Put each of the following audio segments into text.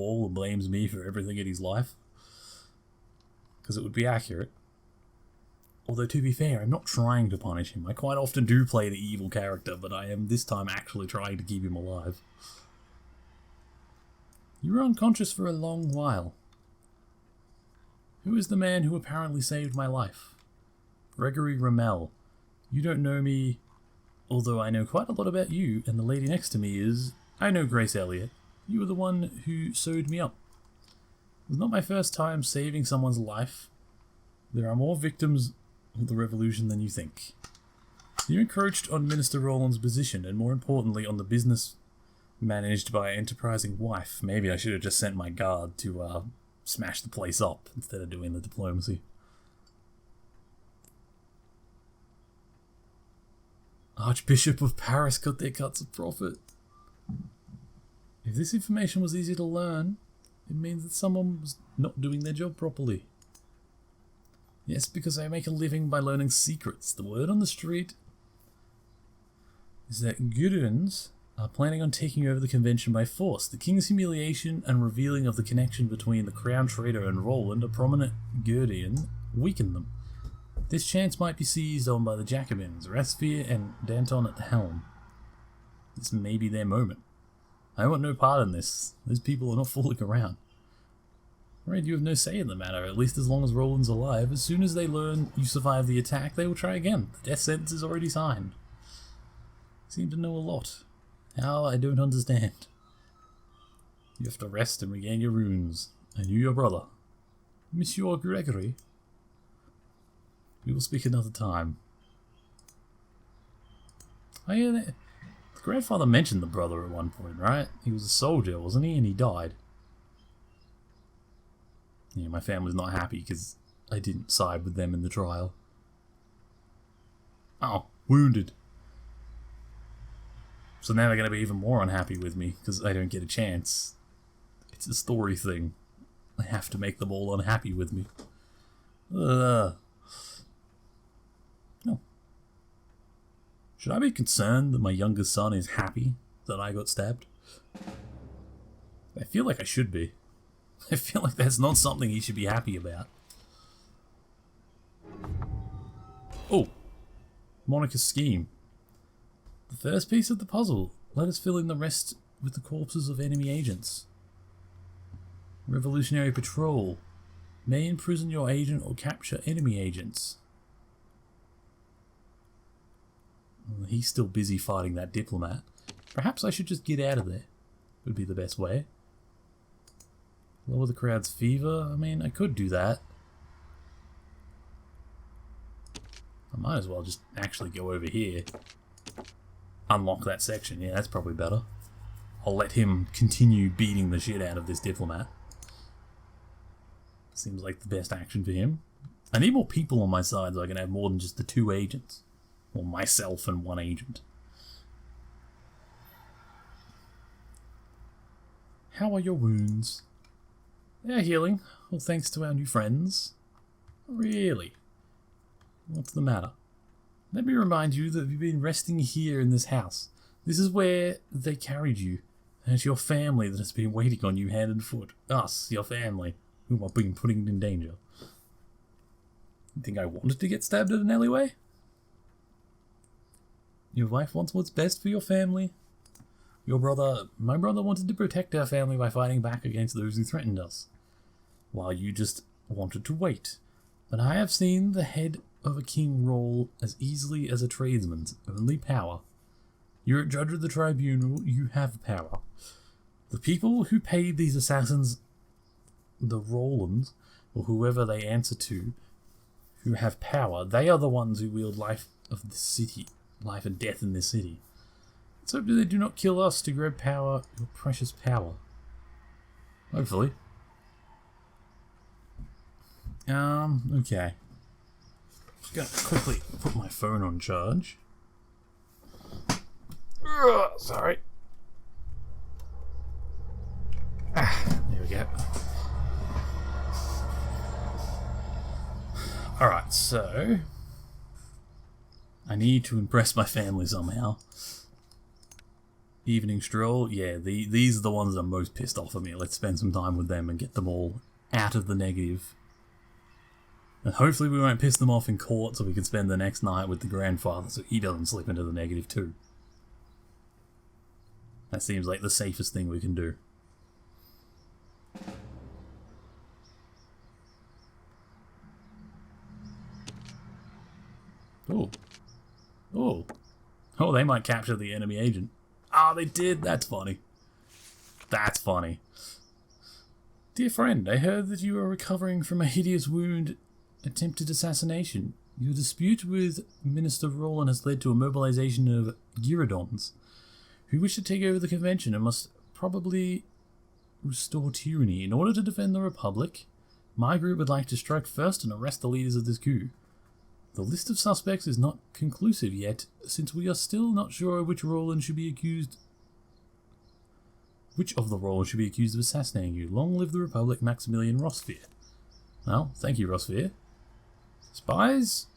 ball and blames me for everything in his life. Because it would be accurate. Although, to be fair, I'm not trying to punish him. I quite often do play the evil character, but I am this time actually trying to keep him alive. You were unconscious for a long while. Who is the man who apparently saved my life? Gregory Rommel. You don't know me, although I know quite a lot about you, and the lady next to me is... I know Grace Elliott. You were the one who sewed me up. It was not my first time saving someone's life. There are more victims of the revolution than you think. You encroached on Minister Rowland's position, and more importantly on the business managed by an enterprising wife. Maybe I should have just sent my guard to smash the place up instead of doing the diplomacy. Archbishop of Paris got their cuts of profit. If this information was easy to learn, it means that someone was not doing their job properly. Yes, because I make a living by learning secrets. The word on the street is that Gudruns are planning on taking over the convention by force. The king's humiliation and revealing of the connection between the crown trader and Roland, a prominent Gurdian, weaken them. This chance might be seized on by the Jacobins, Rasphere and Danton at the helm. This may be their moment. I want no part in this. Those people are not fooling around. Right, you have no say in the matter, at least as long as Roland's alive. As soon as they learn you survived the attack, they will try again. The death sentence is already signed. Seem to know a lot. How, I don't understand. You have to rest and regain your runes. I knew your brother. Monsieur Gregory. We will speak another time. Oh yeah, the grandfather mentioned the brother at one point, right? He was a soldier, wasn't he? And he died. Yeah, my family's not happy because I didn't side with them in the trial. Oh, wounded. So now they're going to be even more unhappy with me because I don't get a chance. It's a story thing. I have to make them all unhappy with me. No. Should I be concerned that my youngest son is happy that I got stabbed? I feel like I should be. I feel like that's not something he should be happy about. Oh, Monica's scheme. The first piece of the puzzle. Let us fill in the rest with the corpses of enemy agents. Revolutionary patrol. May imprison your agent or capture enemy agents. Well, he's still busy fighting that diplomat. Perhaps I should just get out of there. Would be the best way. Lower the crowd's fever? I mean, I could do that. I might as well just actually go over here. Unlock that section. Yeah, that's probably better. I'll let him continue beating the shit out of this diplomat. Seems like the best action for him. I need more people on my side so I can have more than just the two agents. Or myself and one agent. How are your wounds? They're healing. Well, thanks to our new friends. Really? What's the matter? Let me remind you that you've been resting here in this house. This is where they carried you. And it's your family that has been waiting on you hand and foot. Us, your family, whom I've been putting in danger. You think I wanted to get stabbed in an alleyway? Your wife wants what's best for your family. My brother wanted to protect our family by fighting back against those who threatened us. While you just wanted to wait. But I have seen the head of a king roll as easily as a tradesman's. Only power. You're a judge of the tribunal, you have power. The people who paid these assassins, the Rolands, or whoever they answer to, who have power, they are the ones who wield life of the city. Life and death in this city. Let's hope that they do not kill us to grab power, your precious power. Hopefully. Okay. Just gonna quickly put my phone on charge. Sorry. There we go. Alright, so I need to impress my family somehow. Evening stroll. Yeah, these are the ones that are most pissed off at me. Let's spend some time with them and get them all out of the negative. And hopefully we won't piss them off in court so we can spend the next night with the grandfather so he doesn't slip into the negative too. That seems like the safest thing we can do. Oh. Oh. Oh, they might capture the enemy agent. Ah, they did. That's funny. That's funny. Dear friend, I heard that you are recovering from a hideous wound, attempted assassination. Your dispute with Minister Roland has led to a mobilization of Gyrodons, who wish to take over the convention and must probably restore tyranny. In order to defend the Republic, my group would like to strike first and arrest the leaders of this coup. The list of suspects is not conclusive yet, since we are still not sure which of the Roland should be accused of assassinating you. Long live the Republic, Maximilian Rossfear. Well, thank you, Rossfear. Spies?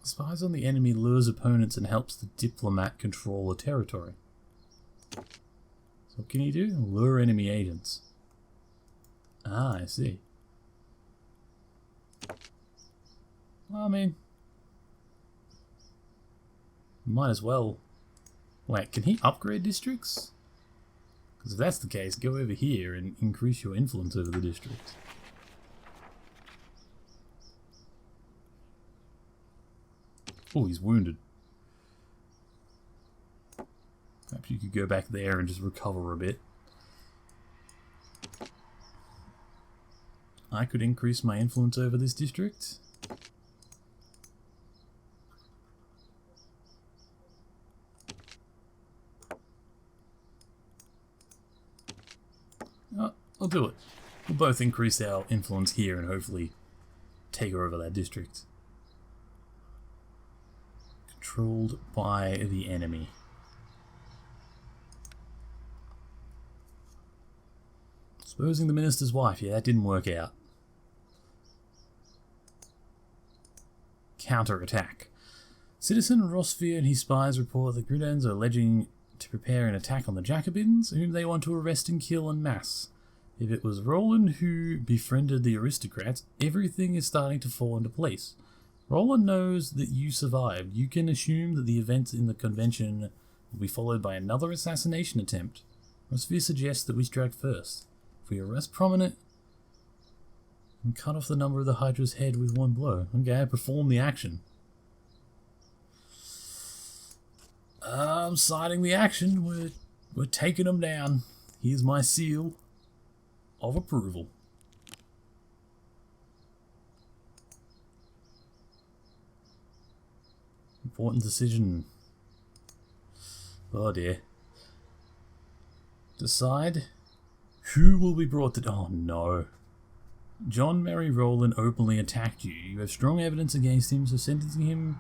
Spies on the enemy lures opponents and helps the diplomat control a territory. So what can you do? Lure enemy agents. Ah, I see. Well, I mean, might as well. Wait, can he upgrade districts? Because if that's the case, go over here and increase your influence over the district. Oh, he's wounded. Perhaps you could go back there and just recover a bit. I could increase my influence over this district. I'll do it. We'll both increase our influence here and hopefully take over that district. Controlled by the enemy. Exposing the minister's wife. Yeah, that didn't work out. Counter-attack. Citizen Rossfear and his spies report that Gridens are alleging to prepare an attack on the Jacobins, whom they want to arrest and kill en masse. If it was Roland who befriended the aristocrats, everything is starting to fall into place. Roland knows that you survived. You can assume that the events in the convention will be followed by another assassination attempt. Rossfear suggests that we strike first. If we arrest Prominent and cut off the number of the Hydra's head with one blow. Okay, perform the action. I'm citing the action. We're taking them down. Here's my seal of approval. Important decision. Oh dear. Decide who will be brought to... Oh no. John Mary Roland openly attacked you. You have strong evidence against him, so sentencing him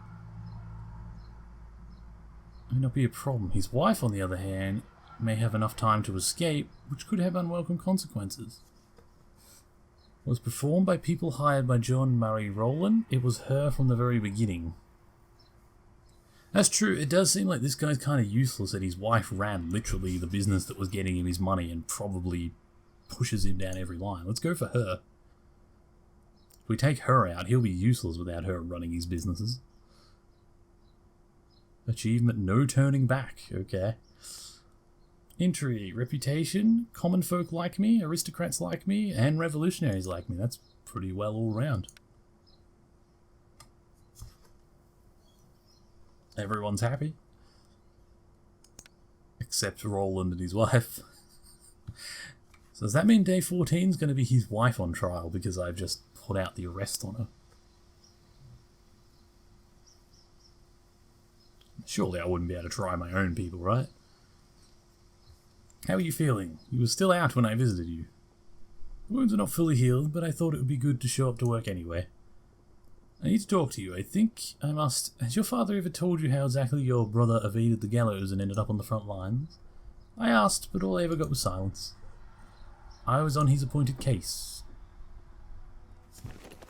may not be a problem. His wife, on the other hand, may have enough time to escape, which could have unwelcome consequences. Was performed by people hired by John Murray Roland. It was her from the very beginning. That's true. It does seem like this guy's kind of useless, that his wife ran literally the business that was getting him his money and probably pushes him down every line. Let's go for her. If we take her out, he'll be useless without her running his businesses. Achievement, no turning back. Okay. Entry, reputation, common folk like me, aristocrats like me, and revolutionaries like me. That's pretty well all round. Everyone's happy. Except Roland and his wife. So does that mean day 14 is going to be his wife on trial because I've just put out the arrest on her? Surely I wouldn't be able to try my own people, right? How are you feeling? You were still out when I visited you. The wounds are not fully healed, but I thought it would be good to show up to work anyway. I need to talk to you. I think I must... Has your father ever told you how exactly your brother evaded the gallows and ended up on the front lines? I asked, but all I ever got was silence. I was on his appointed case.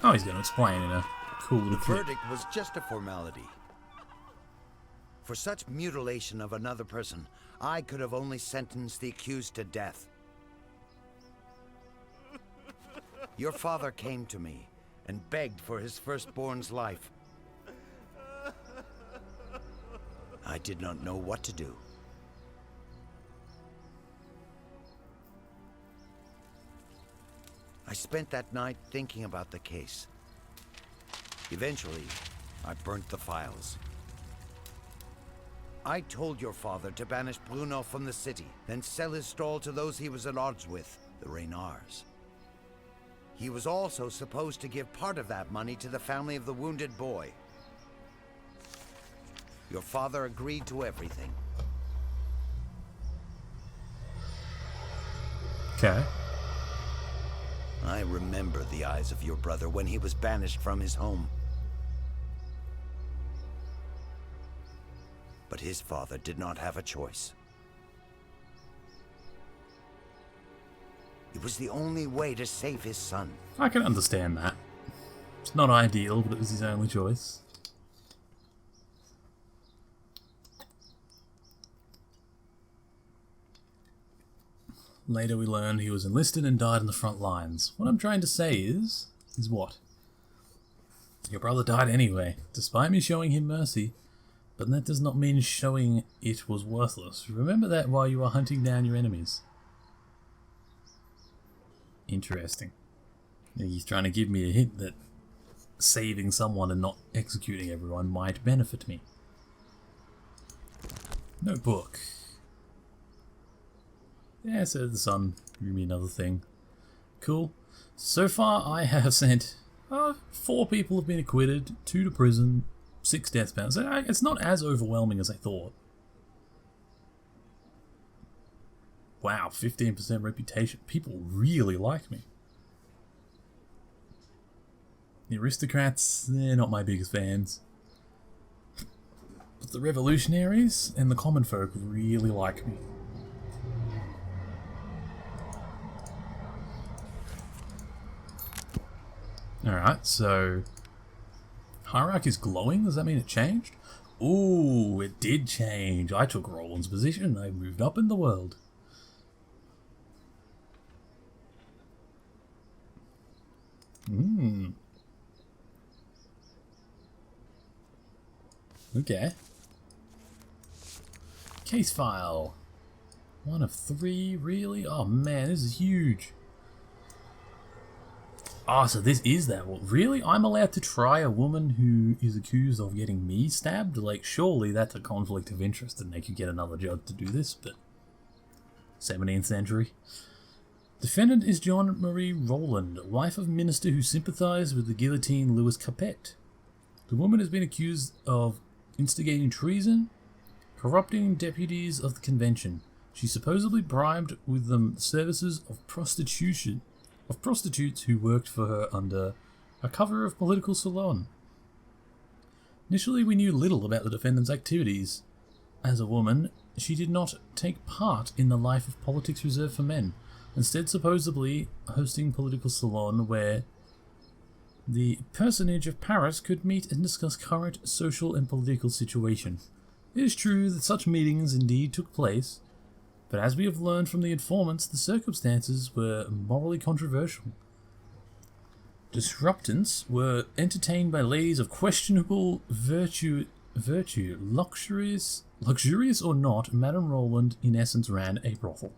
Oh, he's going to explain in a cool little clip. The verdict was just a formality. For such mutilation of another person, I could have only sentenced the accused to death. Your father came to me and begged for his firstborn's life. I did not know what to do. I spent that night thinking about the case. Eventually, I burnt the files. I told your father to banish Bruno from the city, then sell his stall to those he was at odds with, the Reynards. He was also supposed to give part of that money to the family of the wounded boy. Your father agreed to everything. Okay. I remember the eyes of your brother when he was banished from his home. But his father did not have a choice. It was the only way to save his son. I can understand that. It's not ideal, but it was his only choice. Later we learned he was enlisted and died in the front lines. What I'm trying to say is what? Your brother died anyway, despite me showing him mercy, but that does not mean showing it was worthless. Remember that while you are hunting down your enemies. Interesting. He's trying to give me a hint that saving someone and not executing everyone might benefit me. Notebook. Yeah, so the sun drew me another thing. Cool. So far I have sent 4 people have been acquitted, 2 to prison, 6 deathbound. So it's not as overwhelming as I thought. Wow, 15% reputation. People really like me. The aristocrats, they're not my biggest fans. But the revolutionaries and the common folk really like me. Alright, so hierarchy is glowing. Does that mean it changed? Ooh, it did change. I took Roland's position. I moved up in the world. Okay. Case file. 1 of 3, really? Oh man, this is huge. Oh, so this is that one. Really? I'm allowed to try a woman who is accused of getting me stabbed? Like, surely that's a conflict of interest and they could get another judge to do this, but... 17th century. Defendant is John Marie Roland, wife of minister who sympathised with the guillotine Louis Capet. The woman has been accused of instigating treason, corrupting deputies of the convention. She supposedly bribed with them the services of prostitutes who worked for her under a cover of political salon. Initially, we knew little about the defendant's activities. As a woman, she did not take part in the life of politics reserved for men, instead supposedly hosting political salon where the personage of Paris could meet and discuss current social and political situation. It is true that such meetings indeed took place, but as we have learned from the informants, the circumstances were morally controversial. Disruptants were entertained by ladies of questionable virtue, luxurious or not, Madame Roland in essence ran a brothel.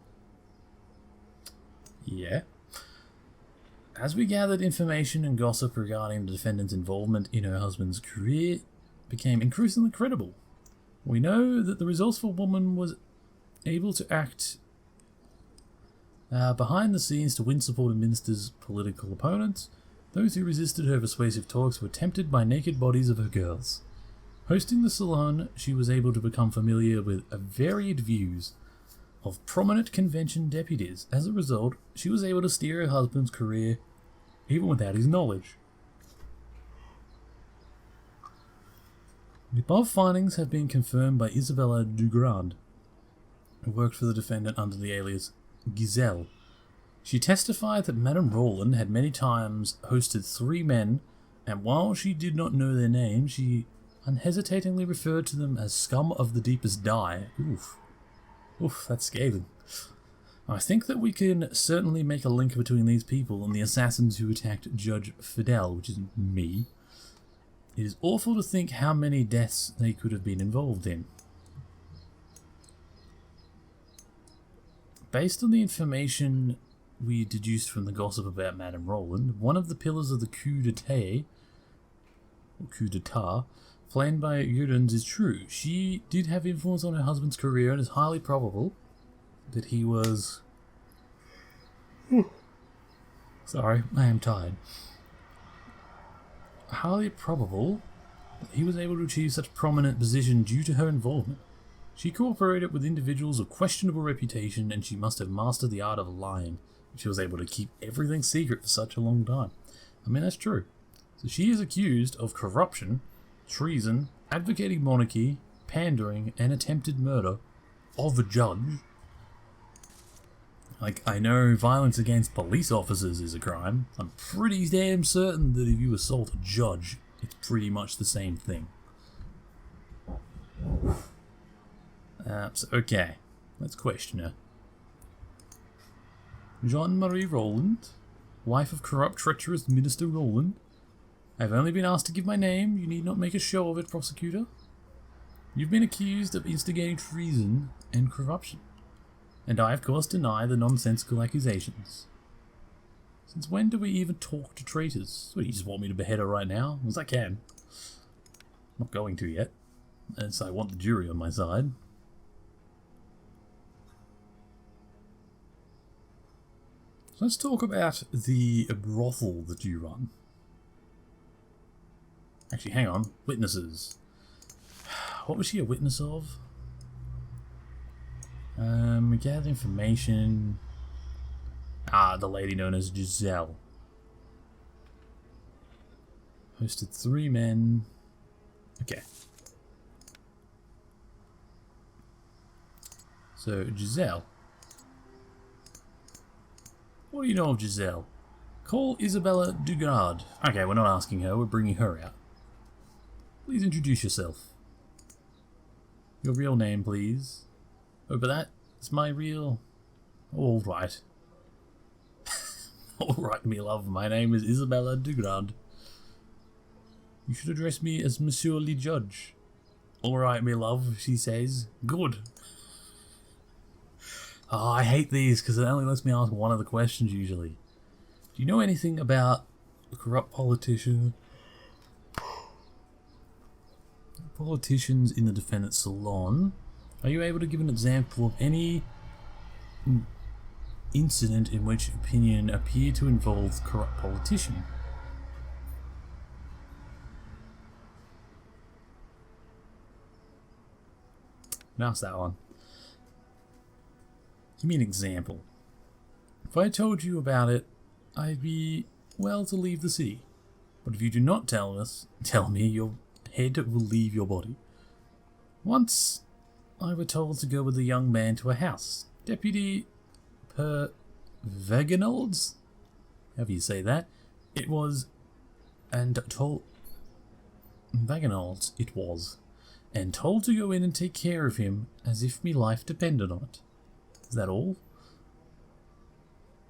Yeah. As we gathered information and gossip regarding the defendant's involvement in her husband's career became increasingly credible. We know that the resourceful woman was able to act behind the scenes to win support of ministers' political opponents. Those who resisted her persuasive talks were tempted by naked bodies of her girls. Hosting the salon, she was able to become familiar with varied views of prominent convention deputies. As a result, she was able to steer her husband's career even without his knowledge. The above findings have been confirmed by Isabella Dugrand, who worked for the defendant under the alias Giselle. She testified that Madame Roland had many times hosted 3 men, and while she did not know their names, she unhesitatingly referred to them as scum of the deepest dye. Oof. Oof, that's scathing. I think that we can certainly make a link between these people and the assassins who attacked Judge Fidel, which is me. It is awful to think how many deaths they could have been involved in. Based on the information we deduced from the gossip about Madame Roland, one of the pillars of the coup d'etat, planned by Gudens, is true. She did have influence on her husband's career, and it's highly probable that he was... Sorry, I am tired. Highly probable that he was able to achieve such a prominent position due to her involvement. She cooperated with individuals of questionable reputation, and she must have mastered the art of lying. She was able to keep everything secret for such a long time. I mean, that's true. So she is accused of corruption, treason, advocating monarchy, pandering, and attempted murder of a judge. Like, I know violence against police officers is a crime. I'm pretty damn certain that if you assault a judge, it's pretty much the same thing. Okay, let's question her. Jean-Marie Roland, wife of corrupt, treacherous Minister Roland. I've only been asked to give my name. You need not make a show of it, prosecutor. You've been accused of instigating treason and corruption, and I, of course, deny the nonsensical accusations. Since when do we even talk to traitors? What, you just want me to behead her right now? As I can. I'm not going to yet, as I want the jury on my side. So let's talk about the brothel that you run. Actually, hang on. Witnesses. What was she a witness of? We gathered information. The lady known as Giselle. Hosted 3 men. Okay. So, Giselle. What do you know of Giselle? Call Isabella Dugard. Okay, we're not asking her, we're bringing her out. Please introduce yourself. Your real name, please. Oh, but that's my real... Alright. Alright, me love, my name is Isabella Dugard. You should address me as Monsieur le Judge. Alright, me love, she says. Good. Oh, I hate these because it only lets me ask one of the questions usually. Do you know anything about a corrupt politician? Politicians in the defendant's salon. Are you able to give an example of any incident in which opinion appeared to involve corrupt politician? Mouse that one. Give me an example. If I told you about it, I'd be, well, to leave the city. But if you do not tell me, your head will leave your body. Once, I were told to go with a young man to a house. Deputy Vaginolds? However you say that. It was, and told... Vaginolds, it was. And told to go in and take care of him as if me life depended on it. Is that all?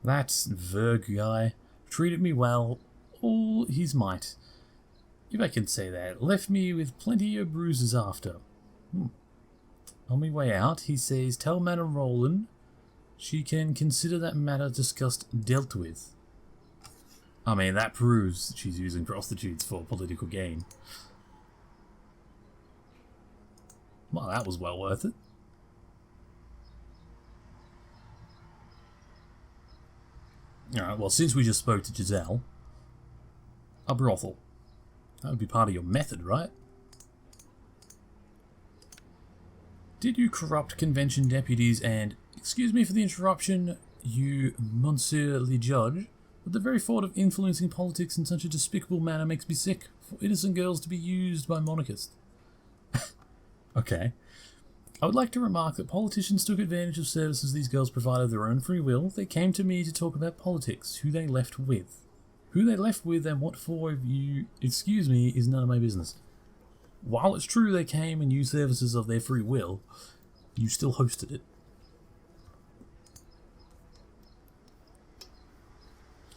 That Verg guy treated me well, all his might. If I can say that, left me with plenty of bruises after. On my way out, he says, tell Madame Roland she can consider that matter discussed dealt with. I mean, that proves that she's using prostitutes for political gain. Well, that was well worth it. Alright, well, since we just spoke to Giselle, a brothel. That would be part of your method, right? Did you corrupt convention deputies and, excuse me for the interruption, you, Monsieur le Judge, but the very thought of influencing politics in such a despicable manner makes me sick, for innocent girls to be used by monarchists. Okay. I would like to remark that politicians took advantage of services these girls provided of their own free will. They came to me to talk about politics, who they left with. Who they left with and what for, if you excuse me, is none of my business. while it's true they came and used services of their free will, you still hosted it.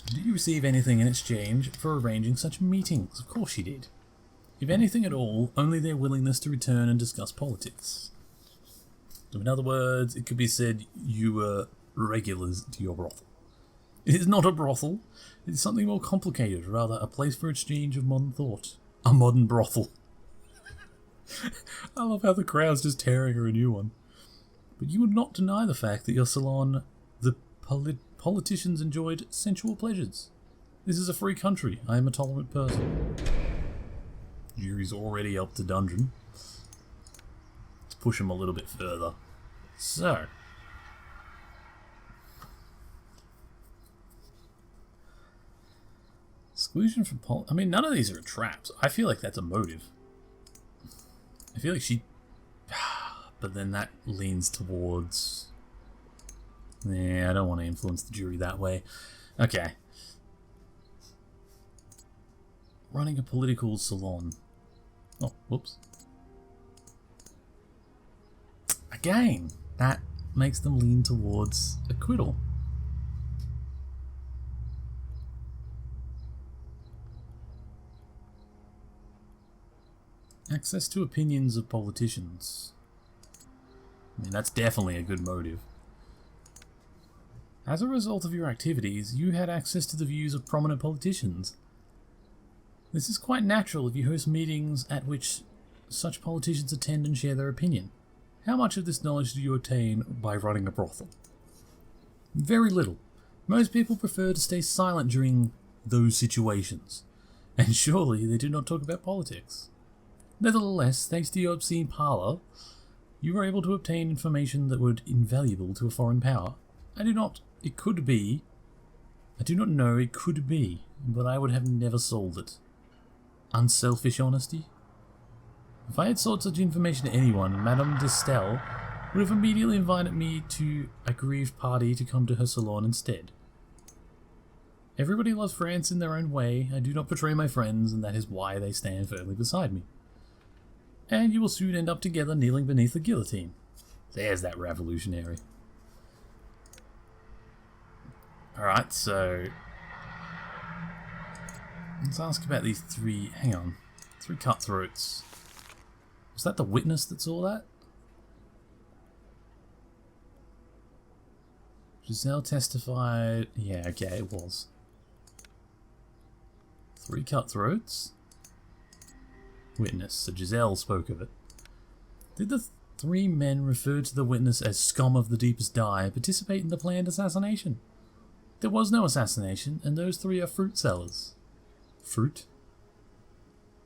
Did you receive anything in exchange for arranging such meetings? Of course you did. If anything at all, only their willingness to return and discuss politics. So in other words, it could be said you were regulars to your brothel. It is not a brothel. It is something more complicated, rather a place for exchange of modern thought. A modern brothel. I love how the crowd's just tearing her a new one. But you would not deny the fact that your salon, the politicians enjoyed sensual pleasures. This is a free country. I am a tolerant person. Jury's already up to dungeon. Let's push him a little bit further. So. Exclusion from I mean, none of these are traps. I feel like that's a motive. I feel like she... But then that leans towards... Yeah, I don't want to influence the jury that way. Okay. Running a political salon. Oh, whoops. Again, that makes them lean towards acquittal. Access to opinions of politicians. I mean, that's definitely a good motive. As a result of your activities, you had access to the views of prominent politicians. This is quite natural if you host meetings at which such politicians attend and share their opinion. How much of this knowledge do you obtain by running a brothel? Very little. Most people prefer to stay silent during those situations. And surely they do not talk about politics. Nevertheless, thanks to your obscene parlour, you were able to obtain information that would invaluable to a foreign power. I do not know it could be, but I would have never sold it. Unselfish honesty? If I had sold such information to anyone, Madame d'Estel would have immediately invited me to a grieved party to come to her salon instead. Everybody loves France in their own way. I do not betray my friends, and that is why they stand firmly beside me. And you will soon end up together kneeling beneath the guillotine. There's that revolutionary. Alright, so... let's ask about these three... hang on. Three cutthroats. Was that the witness that saw that? Giselle testified... yeah, okay, it was. Three cutthroats. Witness. So Giselle spoke of it. Did the three men referred to the witness as scum of the deepest dye participate in the planned assassination? There was no assassination, and those three are fruit sellers. Fruit?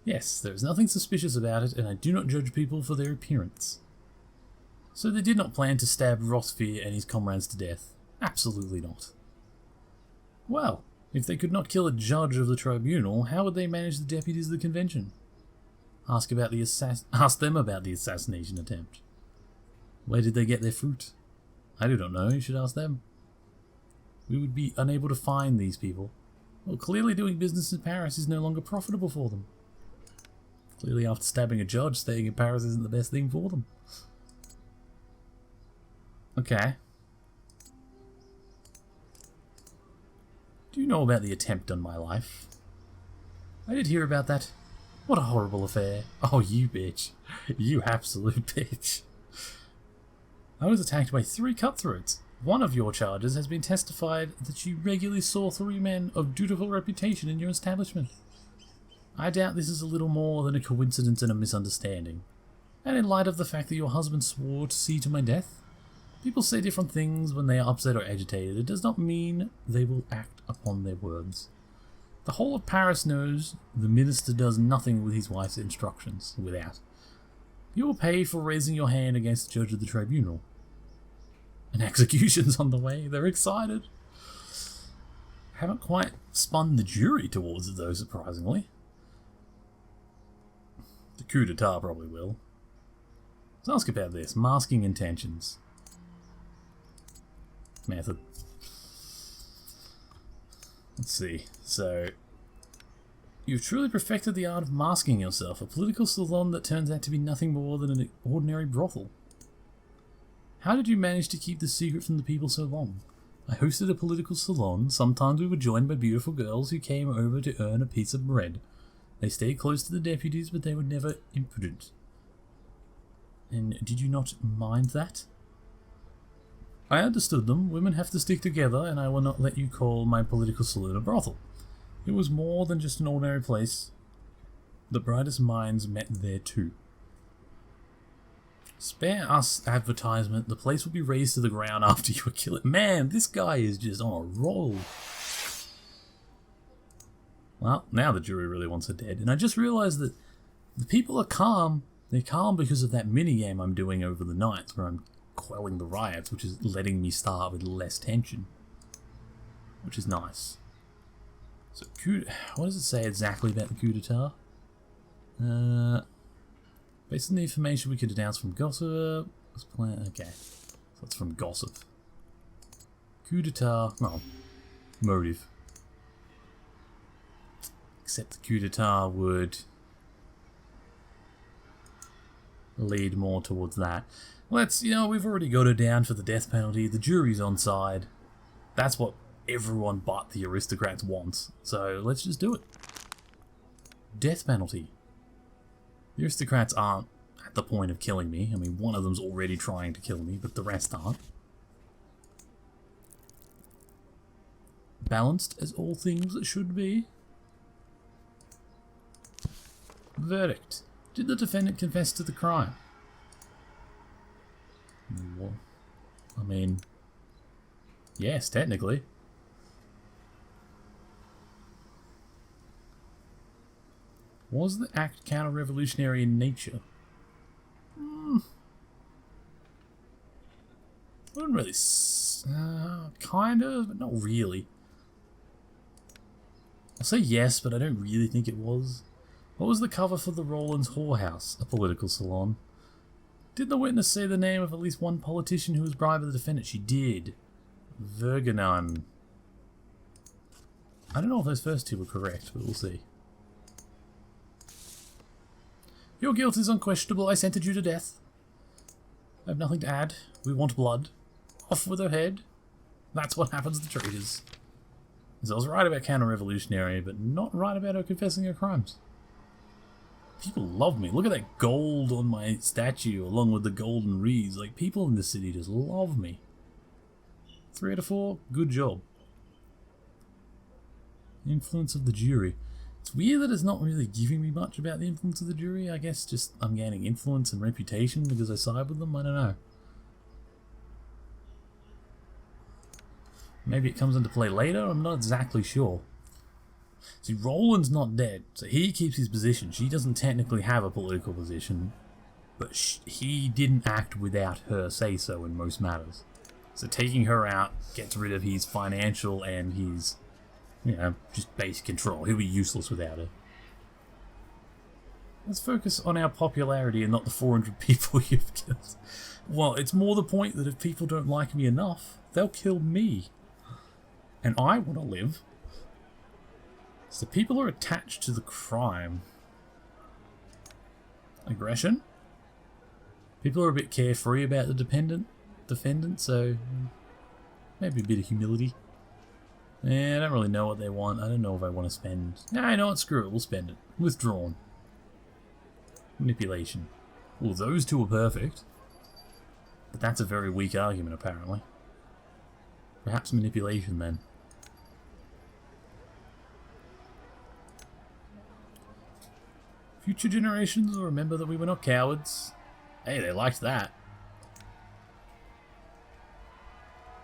Yes, there is nothing suspicious about it, and I do not judge people for their appearance. So they did not plan to stab Rothfier and his comrades to death. Absolutely not. Well, if they could not kill a judge of the tribunal, how would they manage the deputies of the convention? Ask them about the assassination attempt. Where did they get their fruit? I do not know, you should ask them. We would be unable to find these people. Well, clearly doing business in Paris is no longer profitable for them. Clearly after stabbing a judge, staying in Paris isn't the best thing for them. Okay. Do you know about the attempt on my life? I did hear about that. What a horrible affair. Oh, you bitch. You absolute bitch. I was attacked by three cutthroats. One of your charges has been testified that you regularly saw three men of dutiful reputation in your establishment. I doubt this is a little more than a coincidence and a misunderstanding. And in light of the fact that your husband swore to see to my death, people say different things when they are upset or agitated. It does not mean they will act upon their words. The whole of Paris knows the minister does nothing with his wife's instructions without. You will pay for raising your hand against the judge of the tribunal. An execution's on the way. They're excited. Haven't quite spun the jury towards it though, surprisingly. The coup d'etat probably will. Let's ask about this. Masking intentions. Method. Let's see. So, You've truly perfected the art of masking yourself, a political salon that turns out to be nothing more than an ordinary brothel. How did you manage to keep this secret from the people so long? I hosted a political salon. Sometimes we were joined by beautiful girls who came over to earn a piece of bread. They stayed close to the deputies, but they were never impudent. And did you not mind that? I understood them. Women have to stick together, and I will not let you call my political saloon a brothel. It was more than just an ordinary place. The brightest minds met there too. Spare us advertisement. The place will be razed to the ground after you kill it. Man, this guy is just on a roll. Well, now the jury really wants her dead. And I just realized that the people are calm. They're calm because of that minigame I'm doing over the nights where I'm quelling the riots, which is letting me start with less tension. Which is nice. So, what does it say exactly about the coup d'etat? Based on the information we could announce from gossip... Okay, so that's from gossip. Coup d'etat... well, motive. Except the coup d'etat would lead more towards that. Let's, we've already got her down for the death penalty. The jury's on side. That's what everyone but the aristocrats wants. So let's just do it. Death penalty. The aristocrats aren't at the point of killing me. I mean, one of them's already trying to kill me, but the rest aren't. Balanced as all things should be. Verdict. Did the defendant confess to the crime? Well, I mean, yes, technically. Was the act counter-revolutionary in nature? I wouldn't really... kind of, but not really. I'll say yes, but I don't really think it was. What was the cover for the Roland's Whorehouse, a political salon? Did the witness say the name of at least one politician who was bribed by the defendant? She did. Verganan. I don't know if those first two were correct, but we'll see. Your guilt is unquestionable. I sentenced you to death. I have nothing to add. We want blood. Off with her head. That's what happens to traitors. So I was right about counter-revolutionary, but not right about her confessing her crimes. People love me. Look at that gold on my statue, along with the golden wreaths. Like, people in this city just love me. 3 out of 4. Good job. Influence of the jury. It's weird that it's not really giving me much about the influence of the jury. I guess just I'm gaining influence and reputation because I side with them. I don't know. Maybe it comes into play later. I'm not exactly sure. See, Roland's not dead, so he keeps his position. She doesn't technically have a political position, but he didn't act without her say-so in most matters. So taking her out gets rid of his financial and his, just basic control. He'll be useless without her. Let's focus on our popularity and not the 400 people you've killed. Well, it's more the point that if people don't like me enough, they'll kill me. And I want to live. So people are attached to the crime. Aggression? People are a bit carefree about the defendant, so maybe a bit of humility. I don't really know what they want. I don't know if I want to spend... Nah, you know what? Screw it. We'll spend it. Withdrawn. Manipulation. Well, those two are perfect. But that's a very weak argument, apparently. Perhaps manipulation, then. Future generations will remember that we were not cowards. Hey, they liked that.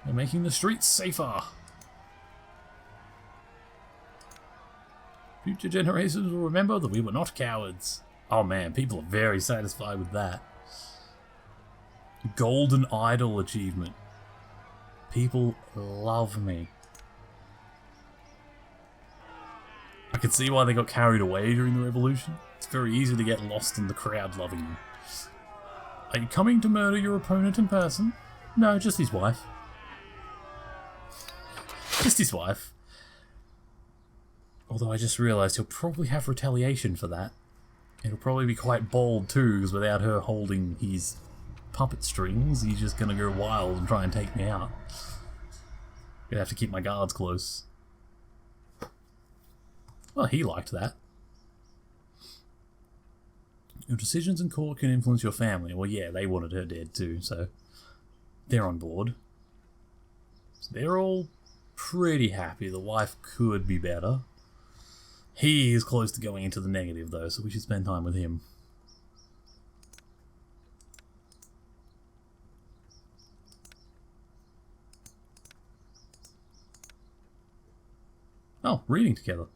They're making the streets safer. Future generations will remember that we were not cowards. Oh man, people are very satisfied with that. Golden Idol achievement. People love me. I can see why they got carried away during the revolution. It's very easy to get lost in the crowd loving you. Are you coming to murder your opponent in person? No, just his wife. Just his wife. Although I just realised he'll probably have retaliation for that. It'll probably be quite bold too, because without her holding his puppet strings, he's just gonna go wild and try and take me out. Gonna have to keep my guards close. Well, he liked that. Your decisions in court can influence your family. Well, yeah, they wanted her dead too, so they're on board. So they're all pretty happy. The wife could be better. He is close to going into the negative, though, so we should spend time with him. Oh, reading together.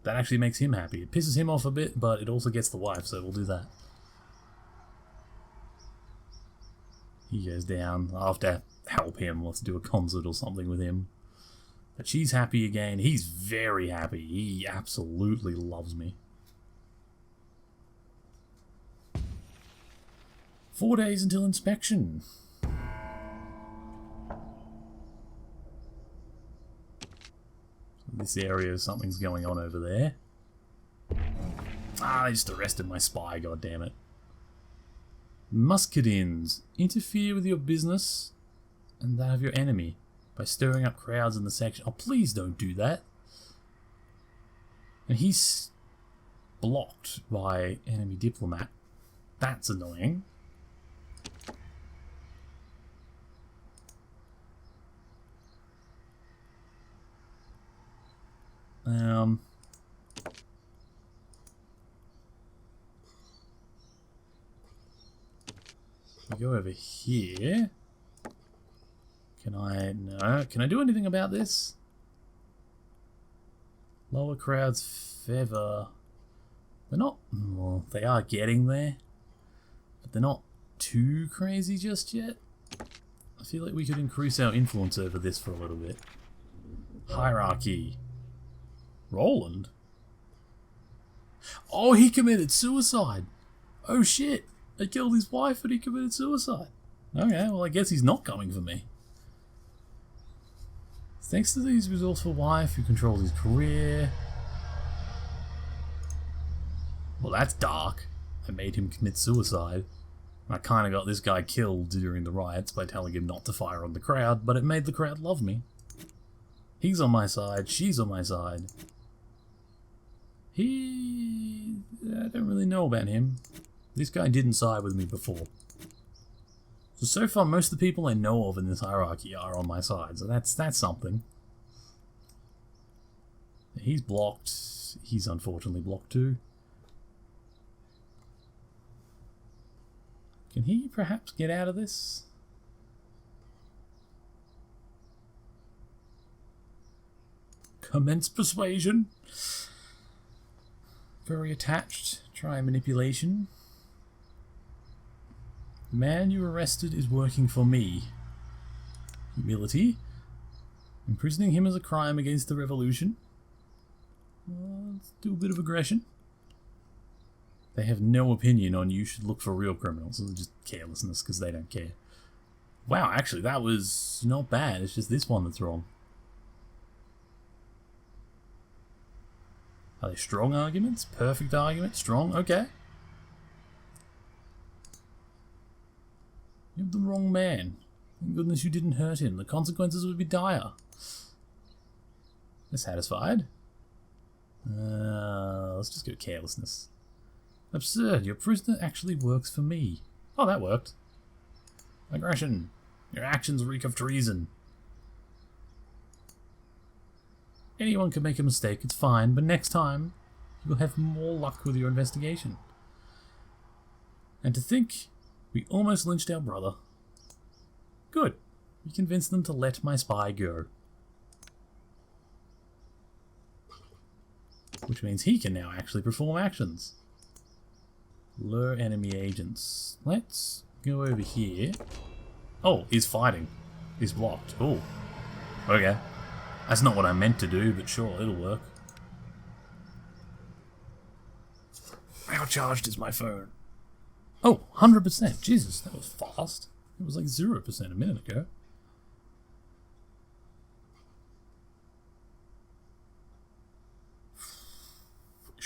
That actually makes him happy. It pisses him off a bit, but it also gets the wife, so we'll do that. He goes down. I'll have to help him. Let's do a concert or something with him. But she's happy again. He's very happy. He absolutely loves me. 4 days until inspection. This area, something's going on over there. Ah, I just arrested my spy, goddammit. Muscadins. Interfere with your business and that of your enemy by stirring up crowds in the section. Oh, please don't do that. And he's blocked by enemy diplomat. That's annoying. We go over here. Can I... No. Can I do anything about this? Lower crowds favor... They're not... Well, they are getting there. But they're not too crazy just yet. I feel like we could increase our influence over this for a little bit. Hierarchy. Roland? Oh, he committed suicide! Oh shit! They killed his wife and he committed suicide. Okay, well I guess he's not coming for me. Thanks to his resourceful wife who controls his career. Well, that's dark. I made him commit suicide. I kind of got this guy killed during the riots by telling him not to fire on the crowd, but it made the crowd love me. He's on my side, she's on my side. I don't really know about him. This guy didn't side with me before. So far, most of the people I know of in this hierarchy are on my side, so that's something. He's blocked. He's unfortunately blocked too. Can he perhaps get out of this? Commence persuasion. Very attached. Try manipulation. The man you arrested is working for me. Humility. Imprisoning him is a crime against the revolution. Let's do a bit of aggression. They have no opinion on you should look for real criminals. It's just carelessness because they don't care. Wow, actually that was not bad. It's just this one that's wrong. Are they strong arguments? Perfect arguments? Strong? Okay. You have the wrong man. Thank goodness you didn't hurt him. The consequences would be dire. They're satisfied. Let's just go carelessness. Absurd. Your prisoner actually works for me. Oh, that worked. Aggression. Your actions reek of treason. Anyone can make a mistake, it's fine, but next time you'll have more luck with your investigation. And to think, we almost lynched our brother. Good. We convinced them to let my spy go. Which means he can now actually perform actions. Lure enemy agents. Let's go over here. Oh, he's fighting. He's blocked. Oh. Okay. That's not what I meant to do, but sure, it'll work. How charged is my phone? Oh, 100%. Jesus, that was fast. It was like 0% a minute ago.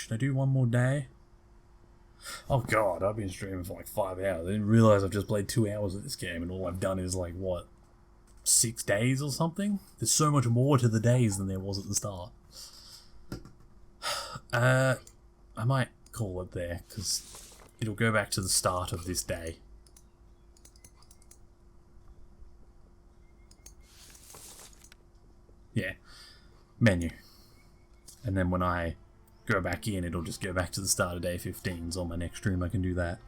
Should I do one more day? Oh god, I've been streaming for like 5 hours. I didn't realise I've just played 2 hours of this game and all I've done is like, what, 6 days or something? There's so much more to the days than there was at the start. I might call it there, because it'll go back to the start of this day. Yeah. Menu. And then when I go back in, it'll just go back to the start of day 15. So on my next stream I can do that.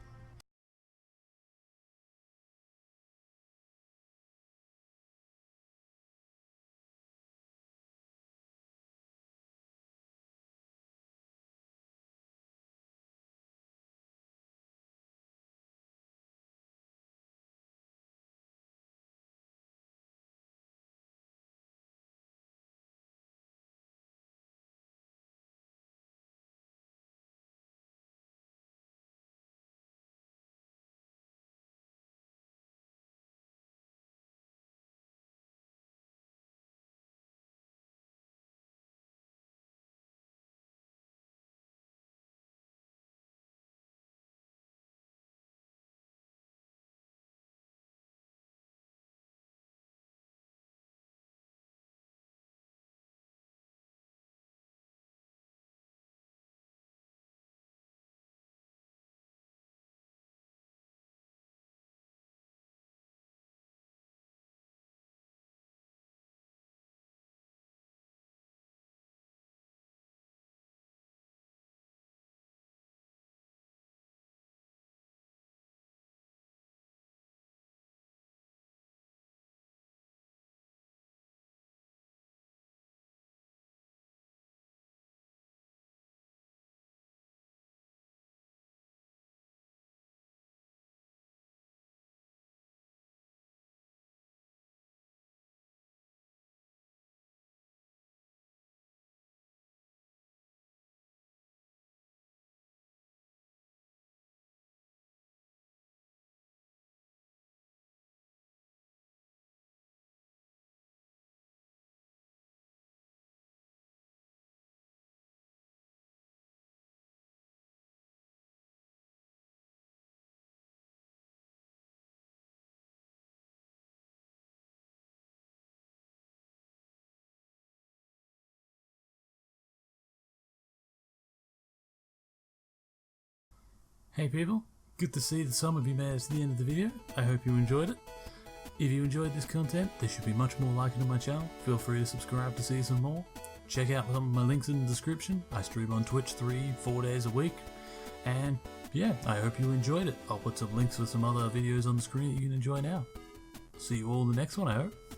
Hey people, good to see that some of you made it to the end of the video. I hope you enjoyed it. If you enjoyed this content, there should be much more like it on my channel. Feel free to subscribe to see some more. Check out some of my links in the description. I stream on Twitch 3-4 days a week. And yeah, I hope you enjoyed it. I'll put some links for some other videos on the screen that you can enjoy now. See you all in the next one, I hope.